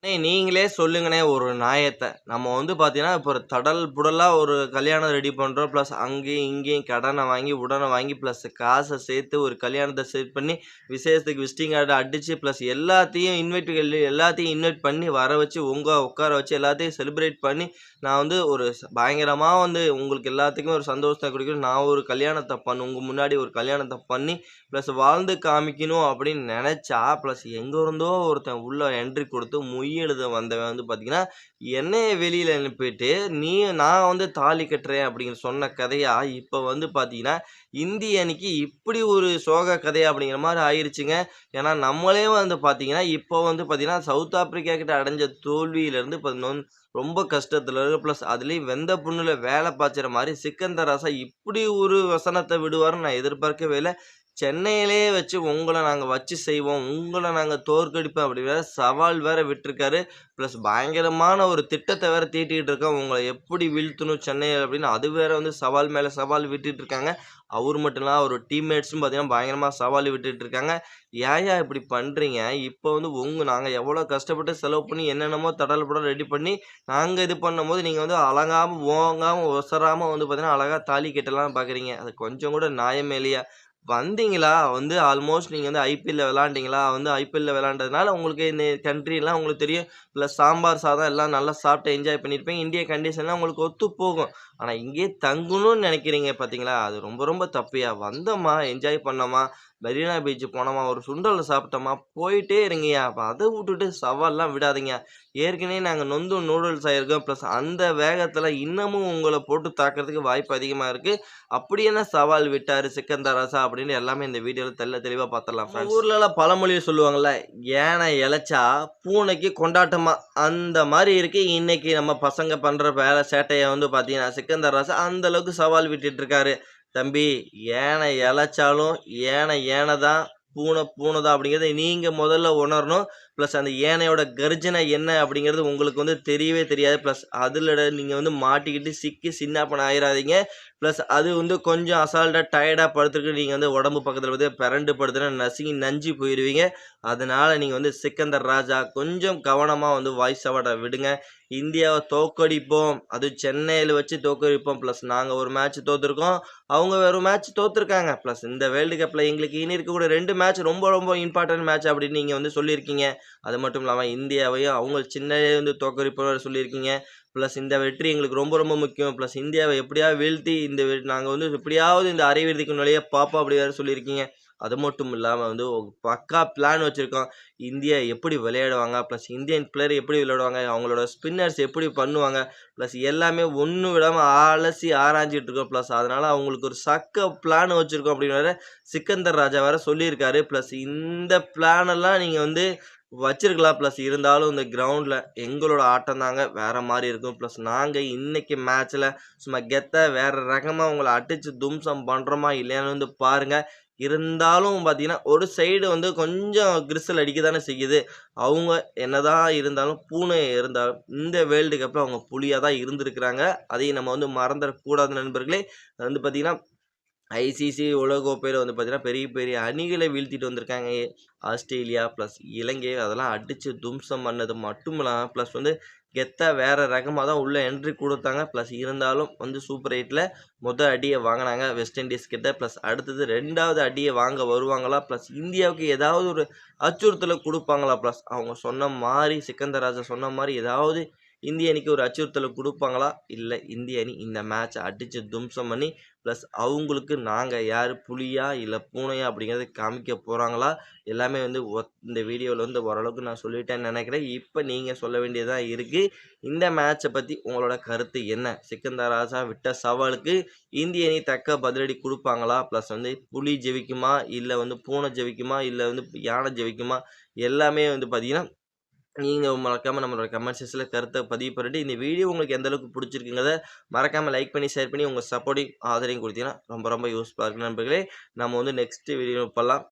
நீங்களே சொல்லுங்கண்ணே ஒரு நியாயத்த. நம்ம வந்து பார்த்தீங்கன்னா, இப்போ ஒரு தடல் புடலா ஒரு கல்யாணம் ரெடி பண்றோம். ப்ளஸ் அங்கேயும், இங்கேயும் கடன வாங்கி, உடன வாங்கி, ப்ளஸ் காச சேர்த்து ஒரு கல்யாணத்த செட் பண்ணி, விசேஷத்துக்கு விசிட்டிங் கார்டு அடிச்சு, ப்ளஸ் எல்லாத்தையும் இன்வைட் பண்ணி வர வச்சு, உட்கார வச்சு எல்லாத்தையும் செலிப்ரேட் பண்ணி, நான் வந்து ஒரு பயங்கரமா வந்து உங்களுக்கு எல்லாத்துக்குமே ஒரு சந்தோஷத்த குடுக்கணும். நான் ஒரு கல்யாணத்த உங்க முன்னாடி ஒரு கல்யாணத்த பண்ணி, ப்ளஸ் வாழ்ந்து காமிக்கணும் அப்படின்னு நெனச்சா, ப்ளஸ் எங்கேருந்தோ ஒருத்தன் உள்ள என்ட்ரி குடுத்து எழுத வந்தவன் வந்து பார்த்தீங்கன்னா, என்னைய வெளியில அனுப்பிட்டு, நான் வந்து தாலி கட்டுறேன் அப்படின்னு சொன்ன கதையா, இப்ப வந்து பார்த்தீங்கன்னா, இந்திய அணிக்கு இப்படி ஒரு சோக கதை அப்படிங்கிற மாரி ஆயிருச்சுங்க. ஏன்னா, நம்மளே வந்து பார்த்தீங்கன்னா, இப்போ வந்து பார்த்தீங்கன்னா, சவுத் ஆப்பிரிக்கா கிட்ட அடைஞ்ச தோல்வியிலிருந்து இப்ப ரொம்ப கஷ்டத்துல இருக்கு. பிளஸ் அதுலயும் வெந்த புண்ணுல வேல பாய்ச்சுற மாரி சிக்கந்தர் ராசா இப்படி ஒரு வசனத்த விடுவாருன்னு நான் எதிர்பார்க்கவே இல்ல. சென்னையிலேயே வச்சு உங்கள நாங்க வச்சு செய்வோம். உங்கள நாங்க தோற்கடிப்போம் அப்படி வேற சவால் வேற விட்டுருக்காரு. பிளஸ் பயங்கரமான ஒரு திட்டத்த வேற தீட்டிட்டு இருக்கோம். உங்கள எப்படி வீழ்த்தணும் சென்னைய அப்படின்னு அது வேற வந்து சவால் மேல சவால் விட்டுட்டு இருக்காங்க. அவரு மட்டும் இல்ல அவரு டீம்மேட்ஸும் பார்த்தீங்கன்னா, பயங்கரமா சவால் விட்டுட்டு இருக்காங்க. ஏன்யா இப்படி பண்றீங்க? இப்போ வந்து நாங்க எவ்வளோ கஷ்டப்பட்டு செலவு பண்ணி என்னென்னமோ தடல் புடல் ரெடி பண்ணி, நாங்க இது பண்ணும்போது நீங்க வந்து அலங்காம, ஓங்காம, ஒசராம வந்து பார்த்தீங்கன்னா, அழகா தாலி கட்டலாம்னு பார்க்குறீங்க. அது கொஞ்சம் கூட நியாயமே இல்லையா? வந்தீங்களா? வந்து ஆல்மோஸ்ட் நீங்க வந்து ஐபிஎல்ல விளையாண்டீங்களா? வந்து ஐபிஎல்ல விளையாண்டதுனால உங்களுக்கு இந்த கண்ட்ரிலாம் உங்களுக்கு தெரியும். பிளஸ் சாம்பார் சாதம் எல்லாம் நல்லா சாப்பிட்டு என்ஜாய் பண்ணியிருப்பீங்க. இந்திய கண்டிஷன்லாம் உங்களுக்கு ஒத்து போகும். ஆனா இங்கேயே தங்கணும்னு நெனைக்கிறீங்க பார்த்தீங்களா? அது ரொம்ப ரொம்ப தப்புயா. வந்தோமா, என்ஜாய் பண்ணோமா, மெரினா பீச் போனோமா, ஒரு சுண்டல் சாப்பிட்டோமா, போயிட்டே இருங்கய்யா. அப்ப அத வுட்டுட்டு சவால்லாம் விடாதீங்க. ஏற்கனவே நாங்க நொந்து நூடுல்ஸ் ஆயிருக்கோம். பிளஸ் அந்த வேகத்துல இன்னமும் உங்கள போட்டு தாக்குறதுக்கு வாய்ப்பு அதிகமா இருக்கு. அப்படி என்ன சவால் விட்டாரு சிக்கந்தர் ராசா அப்படின்னு எல்லாமே இந்த வீடியோல தெளிவா பார்த்துடலாம் ஃப்ரெண்ட்ஸ். ஊர்லலாம் பழமொழி சொல்லுவாங்கல்ல, "யானை இளைச்சா பூனைக்கு கொண்டாட்டமா" அந்த மாரி இருக்கு. இன்னைக்கு நம்ம பசங்க பண்ற வேலை சேட்டைய வந்து பார்த்தீங்கன்னா, சிக்கந்தர் ராசா அந்த அளவுக்கு சவால் விட்டுட்டு இருக்காரு. "தம்பி யானை இளைச்சாலும் யானை தான், பூனை தான் அப்படிங்கிறத நீங்க முதல்ல உணரணும். பிளஸ் அந்த யானையோட கர்ஜனை என்ன அப்படிங்கிறது உங்களுக்கு வந்து தெரியவே தெரியாது. பிளஸ் அதுல நீங்க வந்து மாட்டிக்கிட்டு சிக்கி சின்னாபின்னம் ஆயிராதீங்க. பிளஸ் அது வந்து கொஞ்சம் அசால்ட்டா டயர்டா படுத்துருக்கு. நீங்க வந்து உடம்பு பக்கத்துல வந்து பெரண்டு படுத்துனா நசுங்கி நஞ்சு போயிருவீங்க. அதனால நீங்க வந்து சிக்கந்தர் ராஜா கொஞ்சம் கவனமா வந்து வாய்ஸ் ஓவர விடுங்க. இந்தியாவ தோற்கடிப்போம். அதுவும் சென்னையில வச்சு தோற்கடிப்போம். பிளஸ் நாங்க ஒரு மேட்ச் தோத்துருக்கோம். அவங்க ஒரு மேட்ச் தோத்துருக்காங்க. பிளஸ் இந்த வேர்ல்டு கப்ல எங்களுக்கு இனி இருக்கக்கூடிய 2 மேட்ச் ரொம்ப ரொம்ப இம்பார்ட்டன்ட் மேட்ச் அப்படின்னு நீங்க வந்து சொல்லியிருக்கீங்க. அது மட்டும் இல்லாம இந்தியாவையும் அவங்க சின்னதிலே வந்து தோற்கடிப்போம்னு சொல்லியிருக்கீங்க. பிளஸ் இந்த வெற்றி எங்களுக்கு ரொம்ப ரொம்ப முக்கியம். பிளஸ் இந்தியாவை எப்படியாவது வீழ்த்தி நாங்க வந்து எப்படியாவது இந்த அரையிறுதிக்கு நுழைய பார்ப்போம் அப்படி வேற சொல்லியிருக்கீங்க. அது மட்டும் இல்லாம வந்து ஒரு பக்கா பிளான் வச்சிருக்கோம். இந்தியா எப்படி விளையாடுவாங்க, பிளஸ் இந்தியன் பிளேயர் எப்படி விளையாடுவாங்க, அவங்களோட ஸ்பின்னர்ஸ் எப்படி பண்ணுவாங்க, பிளஸ் எல்லாமே ஒண்ணு விடாம அலசி ஆராய்ஞ்சிட்டு இருக்கோம். பிளஸ் அதனால அவங்களுக்கு ஒரு பிளான் வச்சிருக்கோம் அப்படின்னு வேற சிக்கந்தர் ராஜா வேற சொல்லியிருக்காரு. பிளஸ் இந்த பிளான் எல்லாம் நீங்க வந்து வச்சிருக்கலாம். பிளஸ் இருந்தாலும் இந்த கிரவுண்ட்ல எங்களோட ஆட்டம் தாங்க வேற மாரி இருக்கும். பிளஸ் நாங்க இன்னைக்கு மேட்ச்ல சும்மா கெத்தா வேற ரகமா உங்கள அடிச்சு தும்சம் பண்றோமா இல்லையான்னு வந்து பாருங்க. இருந்தாலும் பார்த்தீங்கன்னா, ஒரு சைடு வந்து கொஞ்சம் கிரிசல் அடிக்க தானே செய்யுது. அவங்க என்னதான் இருந்தாலும், பூனை இருந்தாலும் இந்த வேர்ல்டு கப்ல அவங்க புலியா தான் இருந்திருக்கிறாங்க. அதையும் நம்ம வந்து மறந்துறக்கூடாது நண்பர்களே. அது வந்து பார்த்தீங்கன்னா ஐசிசி உலகக்கோப்பையில வந்து பார்த்தீங்கன்னா, பெரிய பெரிய அணிகள வீழ்த்திட்டு வந்திருக்காங்க. ஆஸ்திரேலியா பிளஸ் இலங்கை அதெல்லாம் அடிச்சு தும்சம் பண்ணது மட்டும் இல்லாம, பிளஸ் வந்து கெத்தா வேற ரகமா தான் உள்ள என்ட்ரி குடுத்தாங்க. பிளஸ் இருந்தாலும் வந்து சூப்பர் 8ல அடிய வாங்குனாங்க வெஸ்ட் இண்டீஸ் கிட்ட. பிளஸ் அடுத்தது 2வது அடிய வாங்க வருவாங்களா? பிளஸ் இந்தியாவுக்கு ஏதாவது ஒரு அச்சுறுத்தல குடுப்பாங்களா? பிளஸ் அவங்க சொன்ன மாரி சிக்கந்தர் ராஜா சொன்ன மாரி ஏதாவது இந்திய அணிக்கு ஒரு அச்சுறுத்தல குடுப்பாங்களா? இல்ல இந்திய அணி இந்த மேட்ச அடிச்சு தும்சம் பண்ணி பிளஸ் அவங்களுக்கு நாங்க யாரு புலியா? இல்ல பூனையா? அப்படிங்கிறத காமிக்க போறாங்களா? எல்லாமே வந்து இந்த வீடியோல வந்து ஓரளவுக்கு நான் சொல்லிட்டேன்னு நெனைக்கிறேன். இப்ப நீங்க சொல்ல வேண்டியதா இருக்கு. இந்த மேட்ச பத்தி உங்களோட கருத்து என்ன? சிக்கந்தர் ராஜா விட்ட சவாலுக்கு இந்திய அணி தக்க பதிலடி குடுப்பாங்களா? பிளஸ் வந்து புலி ஜெயிக்குமா? இல்ல வந்து பூனை ஜெயிக்குமா? இல்ல வந்து யானை ஜெயிக்குமா? எல்லாமே வந்து பார்த்தீங்கன்னா நீங்க மறக்காம நம்மளோட கமெண்ட் செக்ஷன்ல கருத்த பதிவு பண்ணிட்டு, இந்த வீடியோ உங்களுக்கு எந்த அளவுக்கு புடிச்சிருக்குங்கிறத மறக்காம லைக் பண்ணி, ஷேர் பண்ணி உங்க சப்போர்ட்டிவ் ஆதரவையும் குடுத்தீங்கன்னா, ரொம்ப ரொம்ப யூஸ்ஃபுல்லா இருக்கும் நண்பர்களே. நம்ம வந்து நெக்ஸ்ட் வீடியோ பண்ணலாம்.